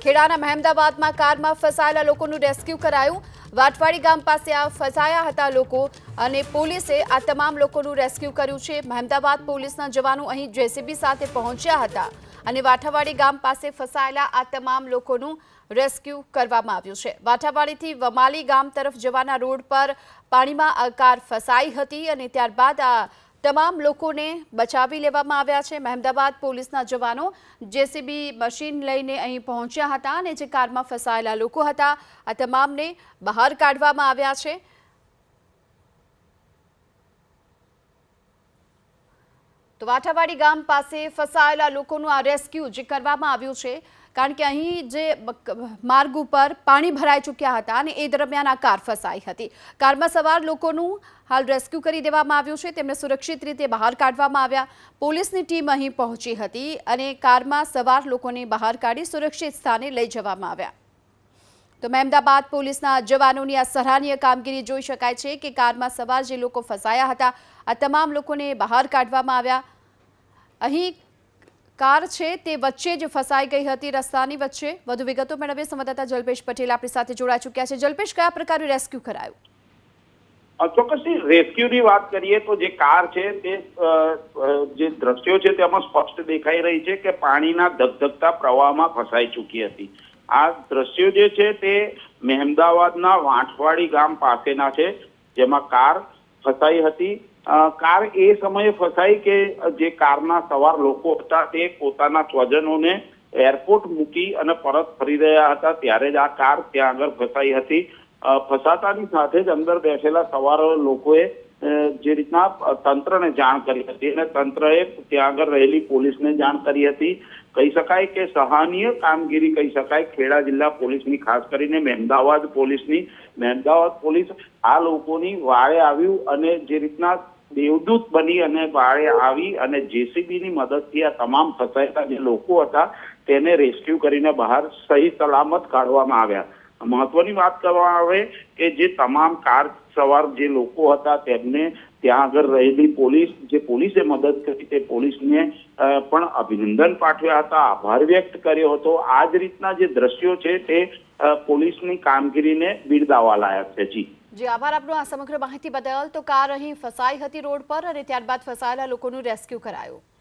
ખેડાના મહેમદાવાદમાં કારમાં ફસાયેલા લોકોનું રેસ્ક્યુ કરાયું। વાટવાડી ગામ પાસે આ ફસાયા હતા લોકો અને પોલીસે આ તમામ લોકોનું રેસ્ક્યુ કર્યું છે। મહેમદાવાદ પોલીસના જવાનો અહીં જેસીબી સાથે પહોંચ્યા હતા અને વાઠાવાડી ગામ પાસે ફસાયેલા આ તમામ લોકોનું રેસ્ક્યુ કરવામાં આવ્યું છે। વાઠાવાડીથી વમાલી ગામ તરફ જવાના રોડ પર પાણીમાં આ કાર ફસાઈ હતી અને ત્યારબાદ આ તમામ લોકોને બચાવી લેવામાં આવ્યા છે। મહેમદાવાદ પોલીસના જવાનો જેસીબી મશીન લઈને અહીં પહોંચ્યા હતા અને જે કારમાં ફસાયેલા લોકો હતા આ તમામને બહાર કાઢવામાં આવ્યા છે। તો વાઠાવાડી ગામ પાસે ફસાયેલા લોકોનું આ રેસ્ક્યુ જે કરવામાં આવ્યું છે કારણ કે અહીં જે માર્ગ ઉપર પાણી ભરાઈ ચૂક્યા હતા અને એ દરમિયાન આ કાર ફસાઈ હતી। કારમાં સવાર લોકોનું હાલ રેસ્ક્યુ કરી દેવામાં આવ્યું છે, તેમને સુરક્ષિત રીતે બહાર કાઢવામાં આવ્યા। પોલીસની ટીમ અહીં પહોંચી હતી અને કારમાં સવાર લોકોને બહાર કાઢી સુરક્ષિત સ્થાને લઈ જવામાં આવ્યા। તો મહેમદાવાદ પોલીસના જવાનોની આ સરાહનીય કામગીરી જોઈ શકાય છે કે કારમાં સવાર જે લોકો ફસાયા હતા આ તમામ લોકોને બહાર કાઢવામાં આવ્યા। અહીં કાર છે તે વચ્ચે જ ફસાઈ ગઈ હતી, રસ્તાની વચ્ચે। વધુ વિગતો મેળવીએ સંવાદદાતા જલ્પેશ પટેલ આપણી સાથે જોડાઈ ચૂક્યા છે। જલ્પેશ, કયા પ્રકારનું રેસ્ક્યુ કરાયું? ચોક્કસથી રેસ્ક્યુની વાત કરીએ તો જે કાર છે તે જે દ્રશ્યો છે તેમાં સ્પષ્ટ દેખાઈ રહી છે કે પાણીના ધગધગતા પ્રવાહમાં ફસાઈ ચૂકી હતી। આ દ્રશ્યો જે છે તે મહેમદાવાદના વાંઠવાડી ગામ પાસેના છે, જેમાં કાર ફસાઈ હતી। કાર એ સમયે ફસાઈ કે જે કારના સવાર લોકો હતા તે પોતાના સ્વજનોને એરપોર્ટ મૂકી અને પરત ફરી રહ્યા હતા ત્યારે જ આ કાર ત્યાં આગળ ફસાઈ હતી। ફસાતાની સાથે જ અંદર બેઠેલા સવાર લોકોએ જે રીતના તંત્રને જાણ કરી હતી અને તંત્રએ ત્યાં આગળ રહેલી પોલીસને જાણ કરી હતી। કહી શકાય કે સરાહનીય કામગીરી કહી શકાય ખેડા જિલ્લા પોલીસની, ખાસ કરીને મહેમદાવાદ પોલીસની। મહેમદાવાદ પોલીસ આ લોકોની વાળે આવ્યું અને જે રીતના દેવદૂત બની અને વાળે આવી અને જેસીબીની મદદથી આ તમામ ફસાયેલા જે લોકો હતા તેને રેસ્ક્યુ કરીને બહાર સહી સલામત કાઢવામાં આવ્યા। મહત્વની વાત કરવામાં આવે કે જે તમામ કાર સવાર જે લોકો હતા તેમને ત્યાં આગળ રહેલી પોલીસ, જે પોલીસે મદદ કરી તે પોલીસને પણ અભિનંદન પાઠવ્યા હતા, આભાર વ્યક્ત કર્યો હતો। આ જ રીતના જે દ્રશ્યો છે તે પોલીસની કામગીરીને બિરદાવવા લાયક છે। જી આભાર આપનો આ સમગ્ર માહિતી બદલ। તો કાર અહીં ફસાઈ હતી રોડ પર અને ત્યારબાદ ફસાયેલા લોકોનું રેસ્ક્યુ કરાયું।